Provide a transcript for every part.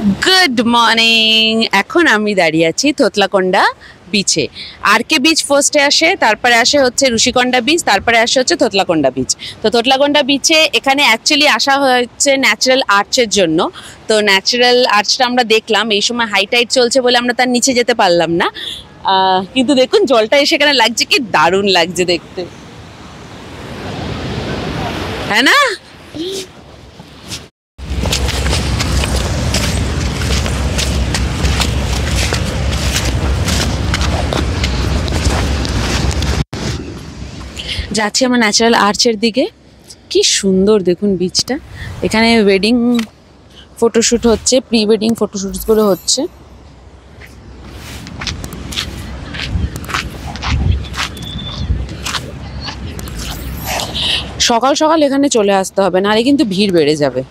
Good morning. এখন আমি দাঁড়িয়ে আছি থোতলাকোন্ডা বিচে। আর কে বিচ ফার্স্টে আসে, তারপরে আসে হচ্ছে ঋষিকোন্ডা বিচ, তারপরে আসে হচ্ছে থোতলাকোন্ডা বিচ। তো থোতলাকোন্ডা বিচে এখানে অ্যাকচুয়ালি আসা হচ্ছে ন্যাচারাল আর্চের জন্য। তো ন্যাচারাল আর্চটা আমরা দেখলাম, এই সময় হাই টাইড চলছে বলে আমরা তার নিচে যেতে পারলাম না, কিন্তু দেখুন জলটা এসে এখানে লাগছে, কি দারুণ লাগছে দেখতে, হ্যাঁ না? যাচ্ছি আমরা ন্যাচারাল আর্চের দিকে। কি সুন্দর দেখুন বিচটা। এখানে ওয়েডিং ফটোশ্যুট হচ্ছে, প্রি ওয়েডিং ফটোশ্যুটগুলো হচ্ছে। সকাল সকাল এখানে চলে আসতে হবে, নাহলে কিন্তু ভিড় বেড়ে যাবে।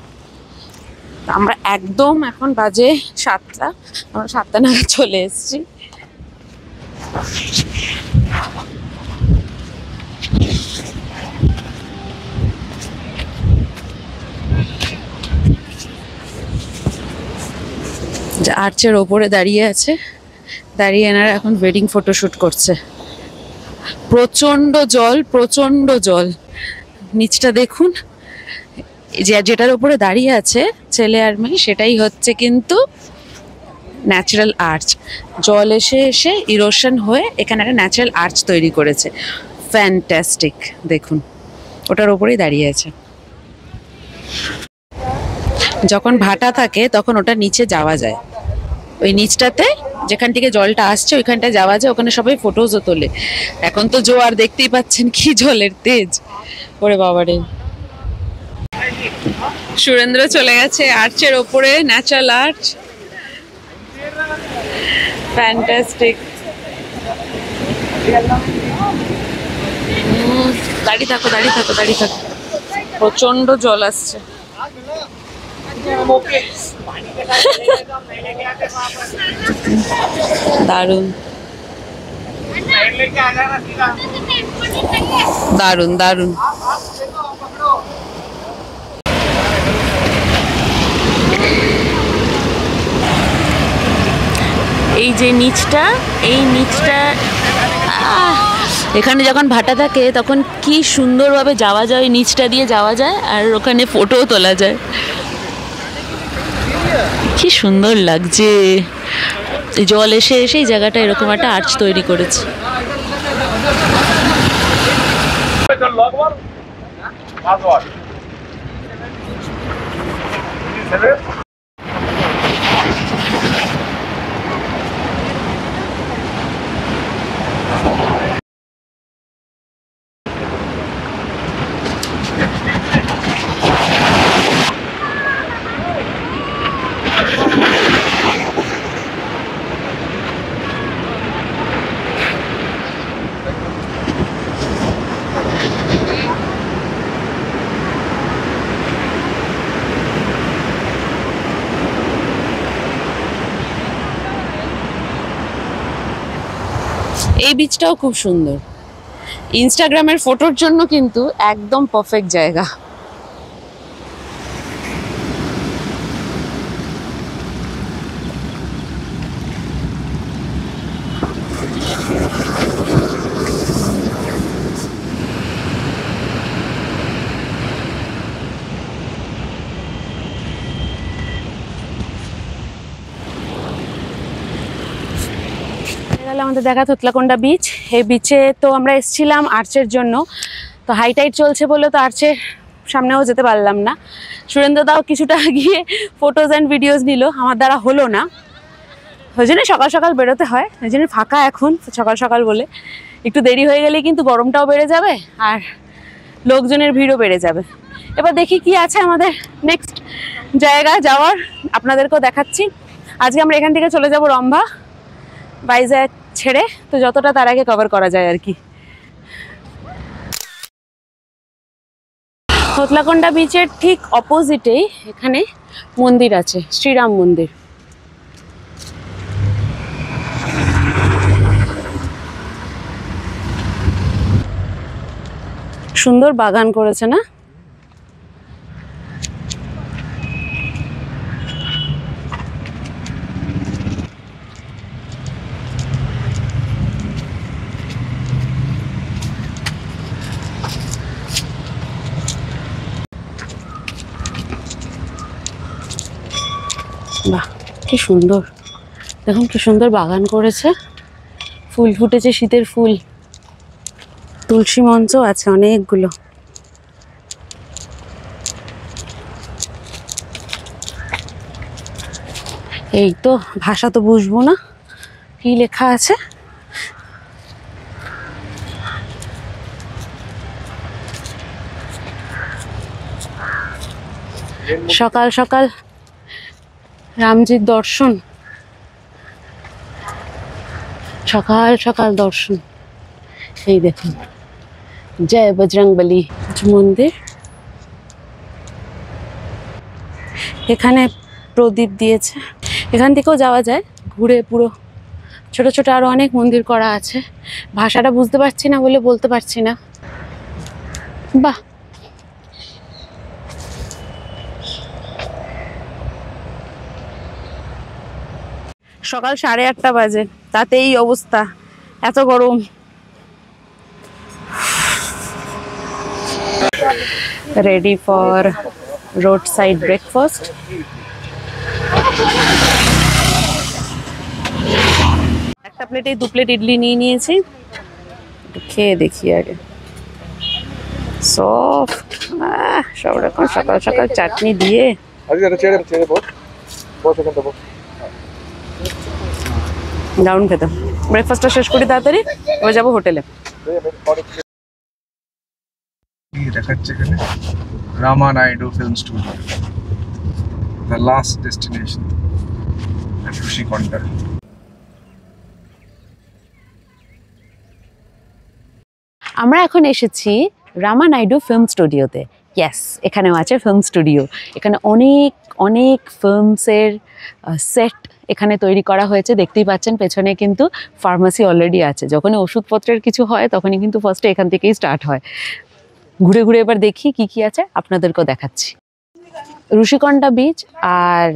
আমরা একদম এখন বাজে 7টা, আমরা 7টা নাগাদ চলে এসেছি। আর্চের ওপরে দাঁড়িয়ে আছে, দাঁড়িয়ে এনারা এখন ওয়েডিং ফটোশ্যুট করছে। প্রচন্ড জল, প্রচন্ড জল। নিচটা দেখুন, যেটার উপরে দাঁড়িয়ে আছে ছেলে আর মেয়ে, সেটাই হচ্ছে কিন্তু ন্যাচারাল আর্চ। জল এসে এসে ইরোশন হয়ে এখানে একটা ন্যাচারাল আর্চ তৈরি করেছে। ফ্যান্টাস্টিক। দেখুন ওটার ওপরেই দাঁড়িয়ে আছে। যখন ভাটা থাকে তখন ওটা নিচে যাওয়া যায়, ওই নিচটাতে যেখান থেকে জলটা আসছে ওইখানটায় যাওয়া যায়, ওখানে সবাই ফটোজও তোলে। এখন তো জোয়ার, দেখতেই পাচ্ছেন কি জলের তেজ, ওরে বাবারে। সুরেন্দ্র চলে গেছে আর্চের ওপরে, ন্যাচারাল আর্চ। ফ্যান্টাস্টিক। দাঁড়িয়ে থাকো, দাঁড়িয়ে থাকো, দাঁড়িয়ে থাকো, প্রচন্ড জল আসছে। দারুণ দারুণ দারুণ। এই যে নিচটা, এই নিচটা, এখানে যখন ভাটা থাকে তখন কি সুন্দরভাবে যাওয়া যায়, ওই নিচটা দিয়ে যাওয়া যায়, আর ওখানে ফটোও তোলা যায়। কি সুন্দর লাগছে। জল এসে এসে এই জায়গাটা এরকম একটা আর্চ তৈরি করেছে। এই বিচটাও খুব সুন্দর, ইনস্টাগ্রামের ফটোর জন্য কিন্তু একদম পারফেক্ট জায়গা। আমাদের দেখা থোতলাকোন্ডা বিচ। এই বিচে তো আমরা এসেছিলাম আর্চের জন্য, তো হাই টাইড চলছে বলে তো আর্চের সামনেও যেতে পারলাম না। সুরেন্দ্র দাও কিছুটা গিয়ে ফটোজ অ্যান্ড ভিডিওস নিল, আমার দ্বারা হলো না, ওই জন্য সকাল সকাল বেরোতে হয়, ওই জন্য ফাঁকা এখন সকাল সকাল বলে। একটু দেরি হয়ে গেলে কিন্তু গরমটাও বেড়ে যাবে আর লোকজনের ভিড়ও বেড়ে যাবে। এবার দেখি কি আছে আমাদের নেক্সট জায়গা যাওয়ার, আপনাদেরকেও দেখাচ্ছি। আজকে আমরা এখান থেকে চলে যাব রম্ভা, ভাইজ্যাগ ছেড়ে, তো যতটা তার আগে কভার করা যায় আর কি। থোতলাকোন্ডা বিচের ঠিক অপোজিটেই এখানে মন্দির আছে, শ্রীরাম মন্দির। সুন্দর বাগান করেছে না? বাহ, কি সুন্দর! দেখুন কি সুন্দর বাগান করেছে, ফুল ফুটেছে, শীতের ফুল। তুলসী মঞ্চ আছে অনেকগুলো। এই তো, ভাষা তো বুঝবো না, কি লেখা আছে। সকাল সকাল রামজির দর্শন, সকাল সকাল দর্শন। এই দেখুন, জয় বজরংবলী মন্দির। এখানে প্রদীপ দিয়েছে, এখান থেকেও যাওয়া যায় ঘুরে। পুরো ছোট ছোট আরো অনেক মন্দির করা আছে। ভাষাটা বুঝতে পারছি না বলে বলতে পারছি না। বাহ, সকাল 8:30 বাজে, তাতে এই অবস্থা, এত গরম। Ready for road side breakfast. একটা প্লেটে 2 প্লেট ইডলি নিয়ে নিয়েছি, খেয়ে দেখি আগে। সফট, সব রকম সকাল সকাল চাটনি দিয়ে। দারুণ খেতে। ব্রেকফাস্টটা শেষ করি তাড়াতাড়ি, এবার যাবো হোটেলে। দেখাচ্ছে এখানে Rama Naidu film studio, the last destination at Rishikanya. আমরা এখন এসেছি রামা নাইডু ফিল্ম স্টুডিওতে। ইয়েস, এখানেও আছে ফিল্ম স্টুডিও। এখানে অনেক অনেক ফিল্মসের সেট এখানে তৈরি করা হয়েছে। দেখতেই পাচ্ছেন পেছনে কিন্তু ফার্মাসি অলরেডি আছে। যখনই ওষুধপত্রের কিছু হয় তখনই কিন্তু ফার্স্টে এখান থেকেই স্টার্ট হয়। ঘুরে ঘুরে এবার দেখি কি কি আছে, আপনাদেরকেও দেখাচ্ছি। ঋষিকন্যা বিচ আর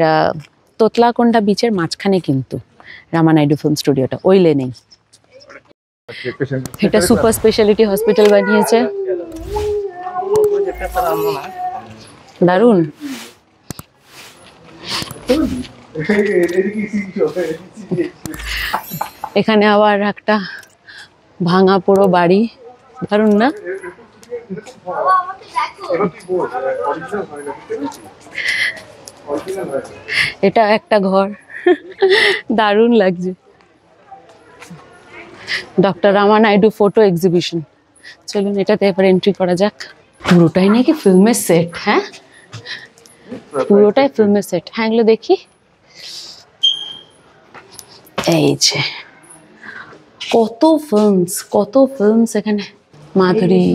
তোতলাকোন্ডা বিচের মাঝখানে কিন্তু রামা নাইডু ফিল্ম স্টুডিওটা, ওই লেনেই। এটা সুপার স্পেশালিটি হসপিটাল বানিয়েছে, দারুণ। এখানে আবার একটা ভাঙা পুরো বাড়ি, দারুণ না? এটা একটা ঘর, দারুণ লাগছে। ডক্টর রামা নাইডু ফটো এক্সিবিশন। চলুন এটাতে এবার এন্ট্রি করা যাক। পুরোটাই নাকি ফিল্মের সেট। হ্যাঁ, পুরোটাই ফিল্মের সেট। হ্যাঁ, এগুলো দেখি। এই যে কত ফিল্মস এখানে। মাধুরী,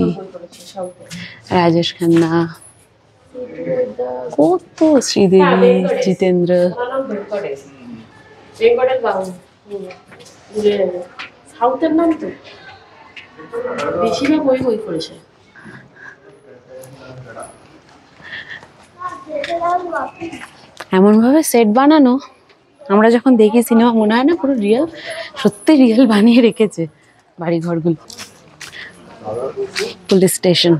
রাজেশ খান্না, কত, শ্রীদেবী, জিতেন্দ্র। সাউথের নাম তো বেশিরভাগ ওই বই করেছে। এমন ভাবে সেট বানানো, আমরা যখন দেখি সিনেমা মনে হয় না পুরো রিয়েল, সত্যি রিয়েল বানিয়ে রেখেছে বাড়ি ঘরগুলো। পুলিশ স্টেশন,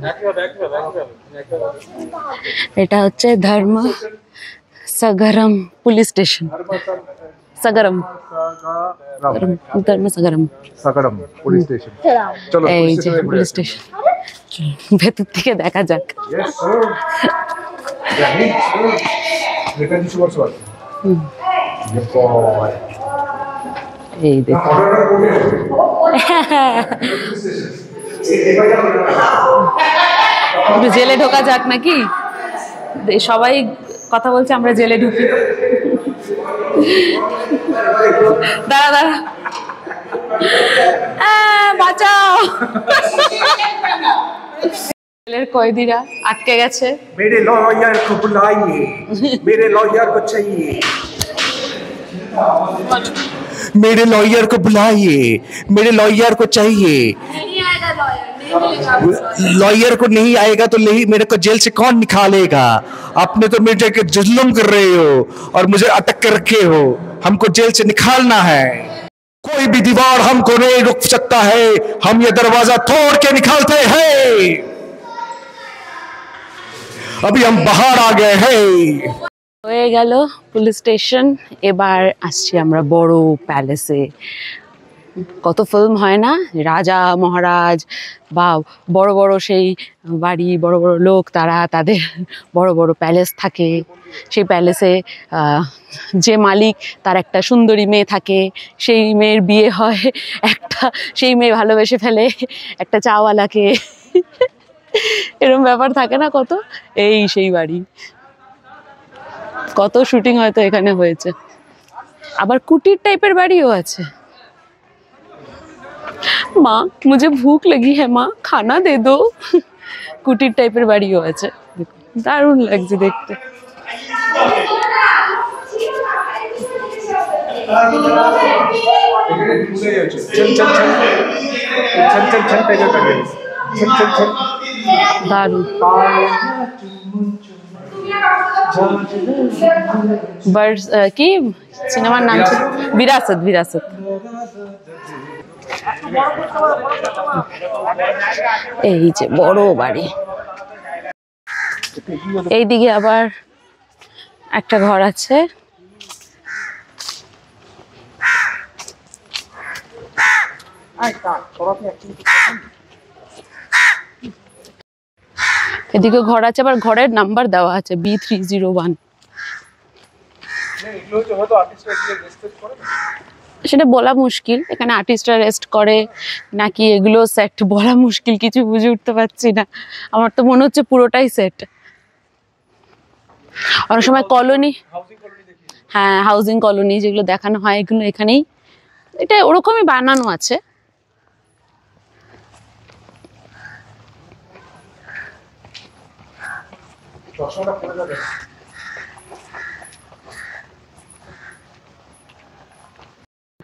এটা হচ্ছে ধর্ম সাগরম পুলিশ স্টেশন। সাগরম, ধর্ম সাগরম পুলিশ স্টেশন। চলো এই যে পুলিশ স্টেশন, ভেতর থেকে দেখা যাক। এই দেখো, একটু জেলে ঢোকা যাক নাকি? সবাই কথা বলছে, আমরা জেলে ঢুকি। দাঁড়া দাঁড়া, বাঁচাও। জেলের কয়েদিরা আটকে গেছে। मेरे लॉयर को बुलाइए, मेरे लॉयर को चाहिए, मेरे लॉयर को बुलाइए, मेरे लॉयर को चाहिए। लॉयर को नहीं आएगा तो मेरे को जेल से कौन निकालेगा? आपने तो मेरे के जुल्म कर रहे हो और मुझे अटक कर रखे हो। हमको जेल से निकालना है। कोई भी दीवार हमको नहीं रुक सकता है। हम ये दरवाजा तोड़ के निकालते हैं। अभी हम बाहर आ गए हैं। হয়ে গেল পুলিশ স্টেশন, এবার আসছি আমরা বড় প্যালেসে। কত ফিল্ম হয় না, রাজা মহারাজ বা বড় বড় সেই বাড়ি, বড় বড় লোক, তারা তাদের বড় বড় প্যালেস থাকে। সেই প্যালেসে যে মালিক তার একটা সুন্দরী মেয়ে থাকে, সেই মেয়ের বিয়ে হয় একটা, সেই মেয়ে ভালোবেসে ফেলে একটা চাওয়ালাকে। এরকম ব্যাপার থাকে না কত, এই সেই বাড়ি। কত শুটিং হয়তো এখানে হয়েছে। আবার কুটির টাইপের বাড়িও আছে। মা মুঝে ভুক লাগি হ্যাঁ মা খানা দে দো, কুটির টাইপের বাড়িও আছে। দারুণ লাগছে দেখতে। দারুণ। বার্ডস কি সিনেমার নাম ছিল? বিরাসত। বিরাসত। এই যে বড় বাড়ি। এইদিকে আবার একটা ঘর আছে। এদিকে ঘর আছে, আবার ঘরের নাম্বার দেওয়া আছে B301। সেটা বলা মুশকিল, এখানে আর্টিস্টরা রেস্ট করে নাকি এগুলো সেট বলা মুশকিল, কিছু বুঝে উঠতে পারছি না। আমার তো মনে হচ্ছে পুরোটাই সেট। অনেক সময় কলোনি, হ্যাঁ হাউজিং কলোনি যেগুলো দেখানো হয়, এগুলো এখানেই, এটা ওরকমই বানানো আছে।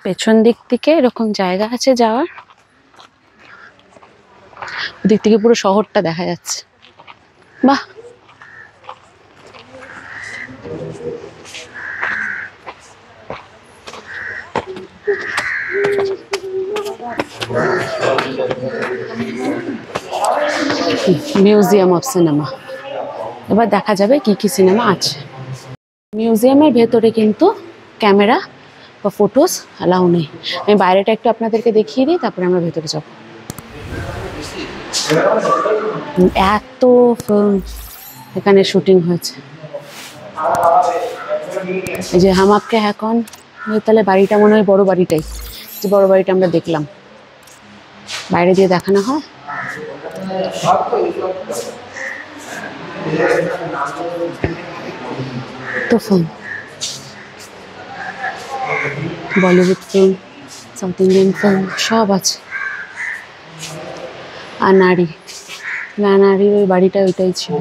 পেছন দিক থেকে এরকম জায়গা আছে যাওয়ার, ওদিক থেকে পুরো শহরটা দেখা যাচ্ছে। বাহ, মিউজিয়াম অফ সিনেমা। এবার দেখা যাবে কি কি সিনেমা আছে। মিউজিয়ামের ভেতরে কিন্তু ক্যামেরা বা ফটোস অ্যালাউ নেই। আমি বাইরেটা একটু আপনাদেরকে দেখিয়ে দিই, তারপরে আমরা ভেতরে যাব। এত ফিল্ম এখানে শুটিং হয়েছে। এই যে হাম আপকে হ্যায় কौन, তাহলে বাড়িটা মনে হয় বড় বাড়িটাই, যে বড় বাড়িটা আমরা দেখলাম বাইরে দিয়ে দেখানো হয়। তো film, Bollywood film, south Indian film সব আছে। আর নারী, নারীর ওই বাড়িটা ওইটাই ছিল,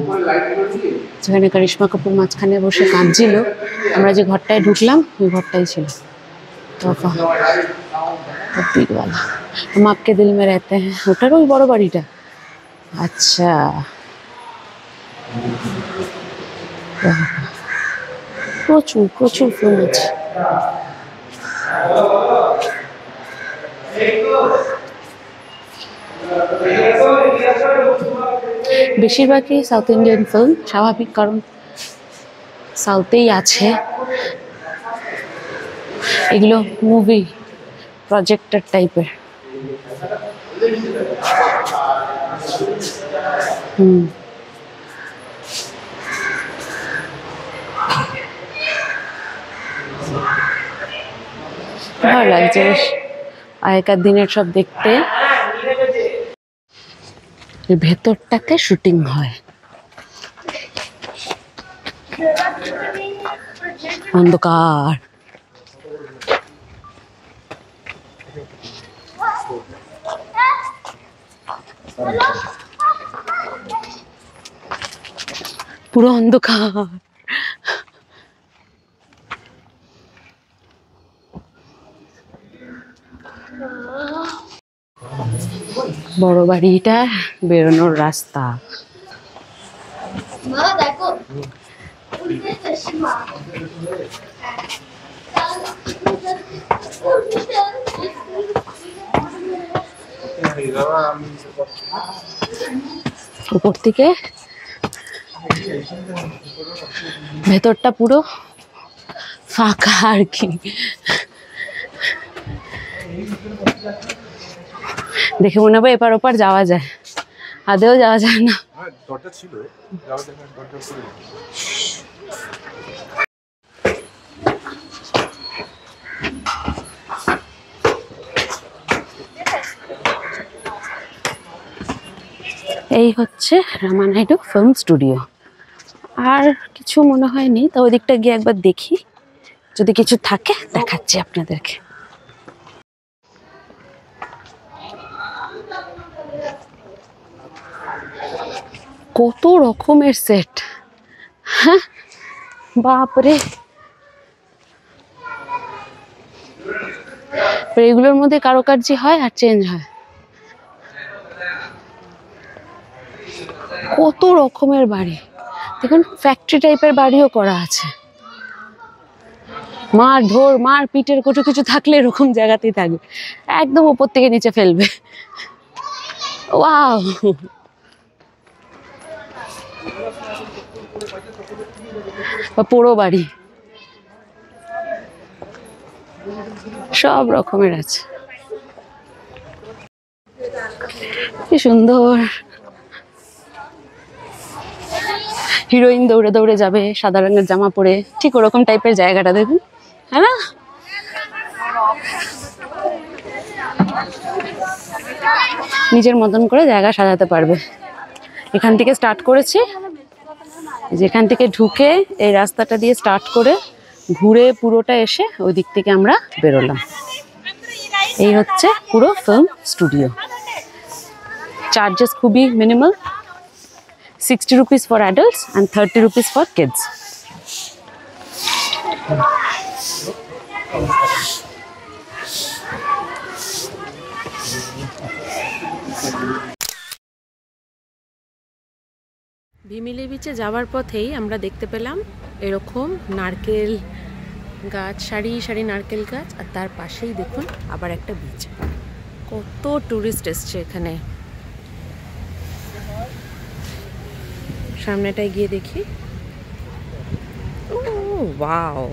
যেখানে করিশ্মা কাপুর মাঝখানে বসে কাঁদছিল। আমরা যে ঘরটায় ঢুকলাম ওই ঘরটাই ছিল। তোফা দিলওয়ালা, हम आपके दिल में रहते हैं, ওটার ওই বড় বাড়িটা। আচ্ছা, প্রচুর প্রচুর ফিল্ম আছে। বেশিরভাগই সাউথ ইন্ডিয়ান ফিল্ম, স্বাভাবিক, কারণ সাউথেই আছে। এগুলো মুভি প্রজেক্টর টাইপের। ভালো লাগছে বেশ আগেকার দিনের সব দেখতে। ভেতরটাতে শুটিং হয়, অন্ধকার। পুরো অন্ধকার। বড় বাড়িটা বেরোনোর রাস্তা। উপর থেকে ভেতরটা পুরো ফাঁকা আর কি। দেখে মনে হবে এপার ওপার যাওয়া যায়, আদেও যাওয়া যায় না। এই হচ্ছে রামানাইডু ফিল্ম স্টুডিও। আর কিছু মনে হয়নি, তো ওই দিকটা গিয়ে একবার দেখি, যদি কিছু থাকে দেখাচ্ছি আপনাদেরকে। কত রকমের সেট, হ্যাঁ বাপরে। এগুলোর মধ্যে কারুকার্য হয় আর চেঞ্জ হয়। কত রকমের বাড়ি দেখুন, ফ্যাক্টরি টাইপের বাড়িও করা আছে। মার ধর মার পিটের কত কিছু থাকলে এরকম জায়গাতেই থাকবে, একদম উপর থেকে নিচে ফেলবে। ওয়াও, পোড়ো বাড়ি সব রকমের আছে, কি সুন্দর। হিরোইন দৌড়ে দৌড়ে যাবে সাদা রঙের জামা পরে, ঠিক ওরকম টাইপের জায়গাটা দেখুন, হ্যাঁ না? নিজের মতন করে জায়গা সাজাতে পারবে। এখান থেকে স্টার্ট করেছি, যেখান থেকে ঢুকে এই রাস্তাটা দিয়ে স্টার্ট করে ঘুরে পুরোটা এসে ওই দিক থেকে আমরা বেরোলাম। এই হচ্ছে পুরো ফিল্ম স্টুডিও। চার্জেস খুবই minimal, 60 rupees for adults and 30 rupees for kids. ভিমিলি বিচে যাওয়ার পথেই আমরা দেখতে পেলাম এরকম নারকেল গাছ, সারি সারি নারকেল গাছ, আর তার পাশেই দেখুন আবার একটা বিচ। কত টুরিস্ট এসছে এখানে। সামনেটায় গিয়ে দেখি। ও ওয়াও,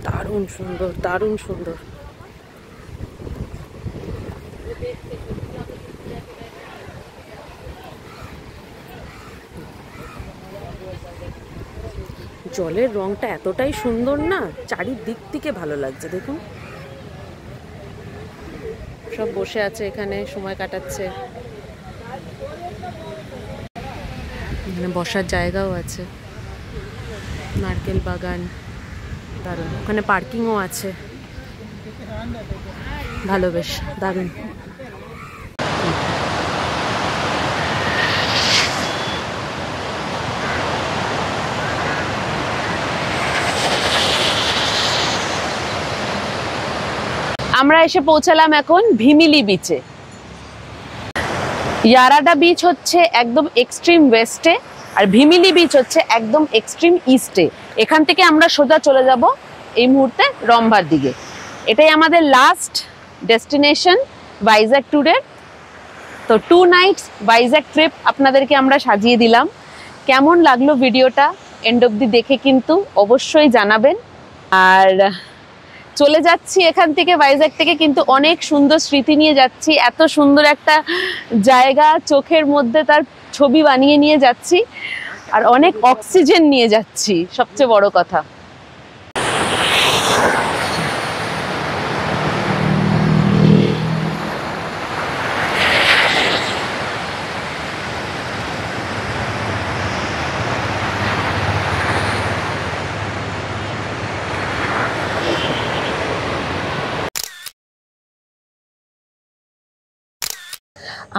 দারুণ সুন্দর, দারুণ সুন্দর। জলের রংটা এতটাই সুন্দর না, চারিদিক থেকে ভালো লাগছে। দেখুন সব বসে আছে এখানে, সময় কাটাচ্ছে। এখানে বসার জায়গাও আছে, নারকেল বাগান, দারুণ। ওখানে পার্কিংও আছে, ভালো, বেশ দারুণ। আমরা এসে পৌঁছালাম এখন ভিমিলি বিচে। ইয়ারাডা বিচ হচ্ছে একদম এক্সট্রিম ওয়েস্টে, আর ভিমিলি বিচ হচ্ছে একদম এক্সট্রিম ইস্টে। এখান থেকে আমরা সোজা চলে যাব এই মুহূর্তে রম্বার দিকে। এটাই আমাদের লাস্ট ডেস্টিনেশন ভাইজ্যাক ট্যুরের। তো 2 nights ভাইজ্যাক ট্রিপ আপনাদেরকে আমরা সাজিয়ে দিলাম। কেমন লাগলো ভিডিওটা এন্ড অবধি দেখে কিন্তু অবশ্যই জানাবেন। আর চলে যাচ্ছি এখান থেকে, ভাইজ্যাক থেকে, কিন্তু অনেক সুন্দর স্মৃতি নিয়ে যাচ্ছি। এত সুন্দর একটা জায়গা, চোখের মধ্যে তার ছবি বানিয়ে নিয়ে যাচ্ছি, আর অনেক অক্সিজেন নিয়ে যাচ্ছি, সবচেয়ে বড় কথা।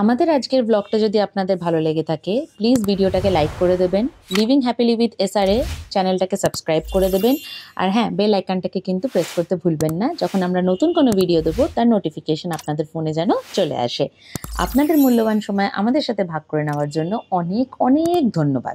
আমাদের আজকের ব্লগটা যদি আপনাদের ভালো লেগে থাকে, প্লিজ ভিডিওটাকে লাইক করে দেবেন। লিভিং হ্যাপিলি উইথ SRA চ্যানেলটাকে সাবস্ক্রাইব করে দেবেন। আর হ্যাঁ, বেল আইকনটাকে কিন্তু প্রেস করতে ভুলবেন না, যখন আমরা নতুন কোনো ভিডিও দেবো তার নোটিফিকেশন আপনাদের ফোনে যেন চলে আসে। আপনাদের মূল্যবান সময় আমাদের সাথে ভাগ করে নেওয়ার জন্য অনেক অনেক ধন্যবাদ।